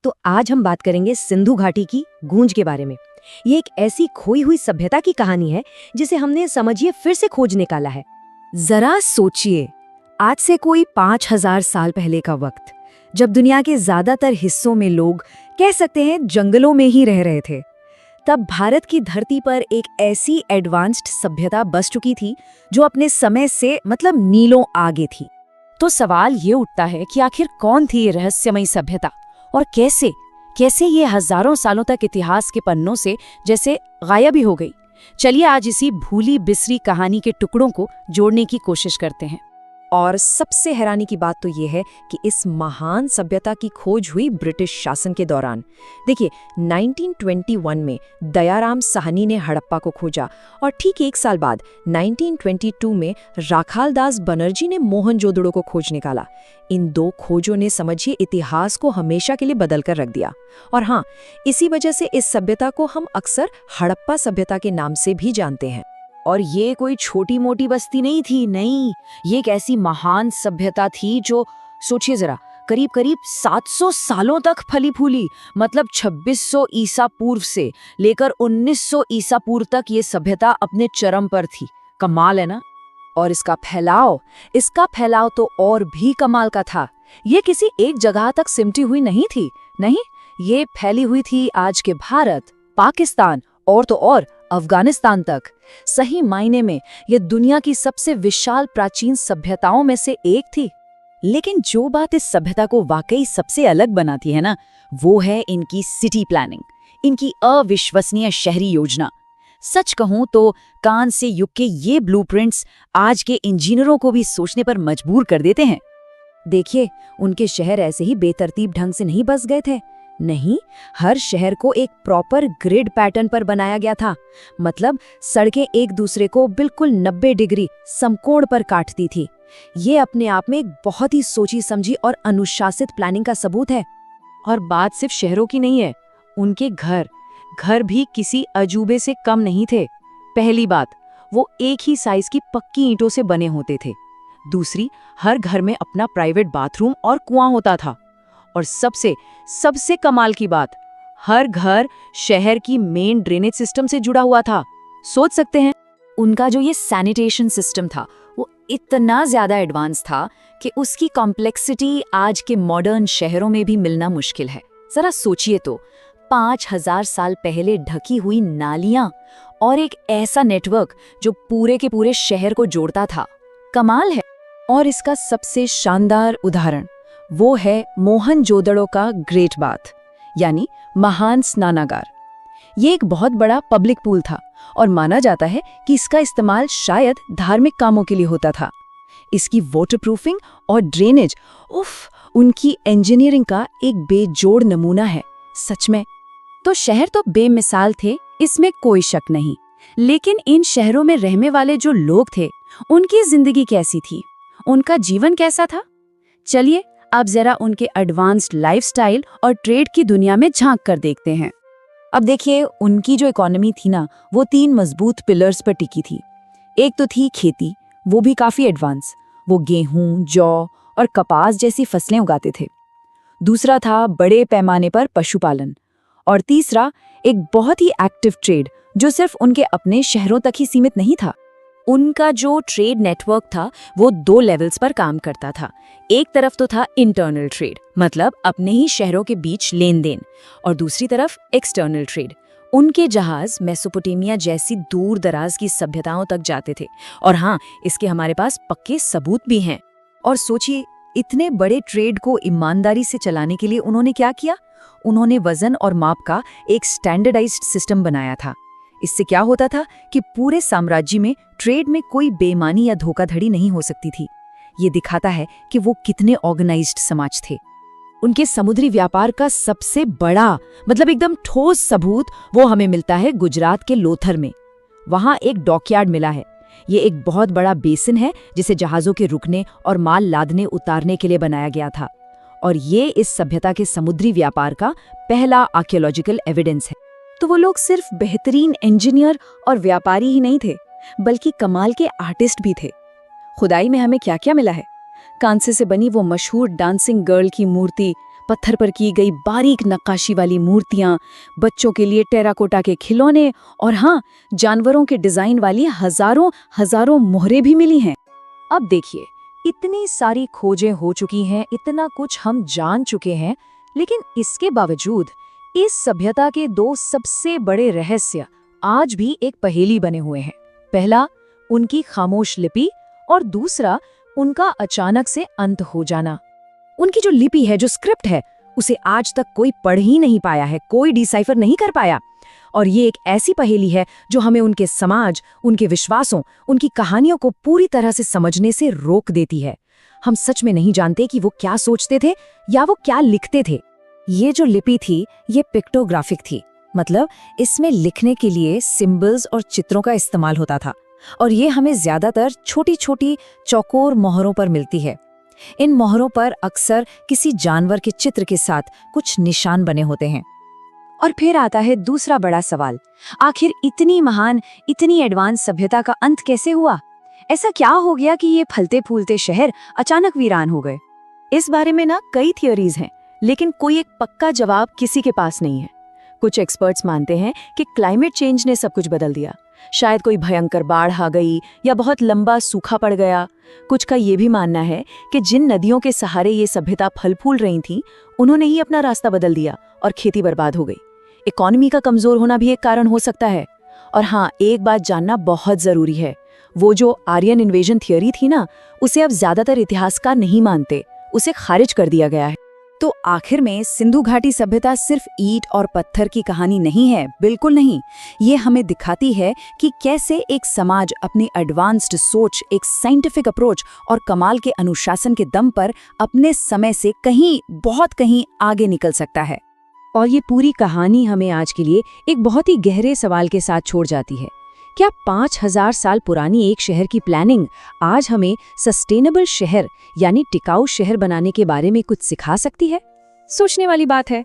तो आज हम बात करेंगे सिंधु घाटी की गूंज के बारे में। ये एक ऐसी खोई हुई सभ्यता की कहानी है जिसे हमने समझिए फिर से खोज निकाला है। जरा सोचिए, आज से कोई 5000 साल पहले का वक्त, जब दुनिया के ज्यादातर हिस्सों में लोग कह सकते हैं जंगलों में ही रह रहे थे, तब भारत की धरती पर एक ऐसी एडवांस्ड सभ्यता बस चुकी थी जो अपने समय से मतलब मीलों आगे थी। तो सवाल ये उठता है कि आखिर कौन थी ये रहस्यमयी सभ्यता और कैसे ये हजारों सालों तक इतिहास के पन्नों से जैसे गायब ही हो गई। चलिए आज इसी भूली बिसरी कहानी के टुकड़ों को जोड़ने की कोशिश करते हैं। और सबसे हैरानी की बात तो ये है कि इस महान सभ्यता की खोज हुई ब्रिटिश शासन के दौरान। देखिए 1921 में दयाराम साहनी ने हड़प्पा को खोजा और ठीक एक साल बाद 1922 में राखालदास बनर्जी ने मोहनजोदड़ो को खोज निकाला। इन दो खोजों ने समझिए इतिहास को हमेशा के लिए बदल कर रख दिया। और हाँ, इसी वजह से इस सभ्यता को हम अक्सर हड़प्पा सभ्यता के नाम से भी जानते हैं। और ये कोई छोटी मोटी बस्ती नहीं थी, नहीं, ये एक ऐसी महान सभ्यता थी जो सोचिए जरा करीब 700 सालों तक फली फूली। मतलब 2600 ईसा पूर्व से लेकर 1900 ईसा पूर्व तक ये सभ्यता अपने चरम पर थी। कमाल है ना। और इसका फैलाव तो और भी कमाल का था। ये किसी एक जगह तक सिमटी हुई नहीं थी, नहीं, ये फैली हुई थी आज के भारत, पाकिस्तान और तो और अफगानिस्तान तक। सही मायने में ये दुनिया की सबसे विशाल प्राचीन सभ्यताओं में से एक थी। लेकिन जो बात इस सभ्यता को वाकई सबसे अलग बनाती है ना, वो है इनकी सिटी प्लानिंग, इनकी अविश्वसनीय शहरी योजना। सच कहूं तो कान से युग के ये ब्लूप्रिंट्स आज के इंजीनियरों को भी सोचने पर मजबूर कर देते हैं। देखिए, उनके शहर ऐसे ही बेतरतीब ढंग से नहीं बस गए थे, नहीं, हर शहर को एक प्रॉपर ग्रिड पैटर्न पर बनाया गया था। मतलब सड़कें एक दूसरे को बिल्कुल 90 डिग्री समकोण पर काटती थी। ये अपने आप में एक बहुत ही सोची समझी और अनुशासित प्लानिंग का सबूत है। और बात सिर्फ शहरों की नहीं है, उनके घर भी किसी अजूबे से कम नहीं थे। पहली बात, वो एक ही साइज की पक्की ईंटों से बने होते थे। दूसरी, हर घर में अपना प्राइवेट बाथरूम और कुआं होता था। और सबसे कमाल की बात, हर घर शहर की मेन ड्रेनेज सिस्टम से जुड़ा हुआ था। सोच सकते हैं, उनका जो ये सैनिटेशन सिस्टम था वो इतना ज्यादा एडवांस था कि उसकी कॉम्प्लेक्सिटी आज के मॉडर्न शहरों में भी मिलना मुश्किल है। जरा सोचिए तो, 5000 साल पहले ढकी हुई नालियां और एक ऐसा नेटवर्क जो पूरे के पूरे शहर को जोड़ता था। कमाल है। और इसका सबसे शानदार उदाहरण वो है मोहनजोदड़ो का ग्रेट बाथ, यानी महान स्नानागार। ये एक बहुत बड़ा पब्लिक पूल था और माना जाता है कि इसका इस्तेमाल शायद धार्मिक कामों के लिए होता था। इसकी वाटरप्रूफिंग और ड्रेनेज, उनकी इंजीनियरिंग का एक बेजोड़ नमूना है सच में। तो शहर तो बेमिसाल थे, इसमें कोई शक नहीं। लेकिन इन शहरों में रहने वाले जो लोग थे, उनकी जिंदगी कैसी थी, उनका जीवन कैसा था? चलिए अब जरा उनके एडवांस्ड लाइफस्टाइल और ट्रेड की दुनिया में झांक कर देखते हैं। अब देखिए, उनकी जो इकोनॉमी थी ना, वो 3 मजबूत पिलर्स पर टिकी थी। एक तो थी खेती, वो भी काफी एडवांस, वो गेहूं, जौ और कपास जैसी फसलें उगाते थे। दूसरा था बड़े पैमाने पर पशुपालन। और तीसरा एक बहुत ही एक्टिव ट्रेड जो सिर्फ उनके अपने शहरों तक ही सीमित नहीं था। उनका जो ट्रेड नेटवर्क था वो 2 लेवल्स पर काम करता था। एक तरफ तो था इंटरनल ट्रेड, मतलब अपने ही शहरों के बीच लेन देन, और दूसरी तरफ एक्सटर्नल ट्रेड। उनके जहाज मेसोपोटामिया जैसी दूर दराज की सभ्यताओं तक जाते थे। और हाँ, इसके हमारे पास पक्के सबूत भी हैं। और सोचिए, इतने बड़े ट्रेड को ईमानदारी से चलाने के लिए उन्होंने क्या किया? उन्होंने वजन और माप का एक स्टैंडर्डाइज्ड सिस्टम बनाया था। इससे क्या होता था कि पूरे साम्राज्य में ट्रेड में कोई बेईमानी या धोखाधड़ी नहीं हो सकती थी। ये दिखाता है कि वो कितने ऑर्गेनाइज्ड समाज थे। उनके समुद्री व्यापार का सबसे बड़ा, मतलब एकदम ठोस सबूत वो हमें मिलता है गुजरात के लोथर में। वहां एक डॉकयार्ड मिला है। ये एक बहुत बड़ा बेसिन है जिसे जहाजों के रुकने और माल लादने उतारने के लिए बनाया गया था। और ये इस सभ्यता के समुद्री व्यापार का पहला आर्कियोलॉजिकल एविडेंस है। तो वो लोग सिर्फ बेहतरीन इंजीनियर और व्यापारी ही नहीं थे, बल्कि कमाल के आर्टिस्ट भी थे। खुदाई में हमें क्या क्या मिला है? कांसे से बनी वो मशहूर डांसिंग गर्ल की मूर्ति, पत्थर पर की गई बारीक नक्काशी वाली मूर्तियां, बच्चों के लिए टेराकोटा के खिलौने और हाँ, जानवरों के डिजाइन वाली हजारों हजारों मोहरें भी मिली हैं। अब देखिए, इतनी सारी खोजें हो चुकी हैं, इतना कुछ हम जान चुके हैं, लेकिन इसके बावजूद इस सभ्यता के दो सबसे बड़े रहस्य आज भी एक पहेली बने हुए हैं। पहला, उनकी खामोश लिपि, और दूसरा, उनका अचानक से अंत हो जाना। उनकी जो लिपि है, जो स्क्रिप्ट है, उसे आज तक कोई पढ़ ही नहीं पाया है, कोई डिसाइफर नहीं कर पाया। और ये एक ऐसी पहेली है जो हमें उनके समाज, उनके विश्वासों, उनकी कहानियों को पूरी तरह से समझने से रोक देती है। हम सच में नहीं जानते कि वो क्या सोचते थे या वो क्या लिखते थे। ये जो लिपि थी, ये पिक्टोग्राफिक थी, मतलब इसमें लिखने के लिए सिंबल्स और चित्रों का इस्तेमाल होता था, और ये हमें ज्यादातर छोटी छोटी चौकोर मोहरों पर मिलती है। इन मोहरों पर अक्सर किसी जानवर के चित्र के साथ कुछ निशान बने होते हैं। और फिर आता है दूसरा बड़ा सवाल, आखिर इतनी महान, इतनी एडवांस सभ्यता का अंत कैसे हुआ? ऐसा क्या हो गया कि ये फलते फूलते शहर अचानक वीरान हो गए? इस बारे में कई थियोरीज हैं, लेकिन कोई एक पक्का जवाब किसी के पास नहीं है। कुछ एक्सपर्ट्स मानते हैं कि क्लाइमेट चेंज ने सब कुछ बदल दिया। शायद कोई भयंकर बाढ़ आ गई या बहुत लंबा सूखा पड़ गया। कुछ का ये भी मानना है कि जिन नदियों के सहारे ये सभ्यता फल फूल रही थी, उन्होंने ही अपना रास्ता बदल दिया और खेती बर्बाद हो गई। इकोनॉमी का कमजोर होना भी एक कारण हो सकता है। और हाँ, एक बात जानना बहुत जरूरी है, वो जो आर्यन इन्वेजन थियोरी थी ना, उसे अब ज्यादातर इतिहासकार नहीं मानते, उसे खारिज कर दिया गया है। तो आखिर में सिंधु घाटी सभ्यता सिर्फ ईंट और पत्थर की कहानी नहीं है, बिल्कुल नहीं। ये हमें दिखाती है कि कैसे एक समाज अपनी एडवांस्ड सोच, एक साइंटिफिक अप्रोच और कमाल के अनुशासन के दम पर अपने समय से कहीं, बहुत कहीं आगे निकल सकता है। और ये पूरी कहानी हमें आज के लिए एक बहुत ही गहरे सवाल के साथ छोड़ जाती है। क्या 5000 साल पुरानी एक शहर की प्लानिंग आज हमें सस्टेनेबल शहर यानी टिकाऊ शहर बनाने के बारे में कुछ सिखा सकती है? सोचने वाली बात है।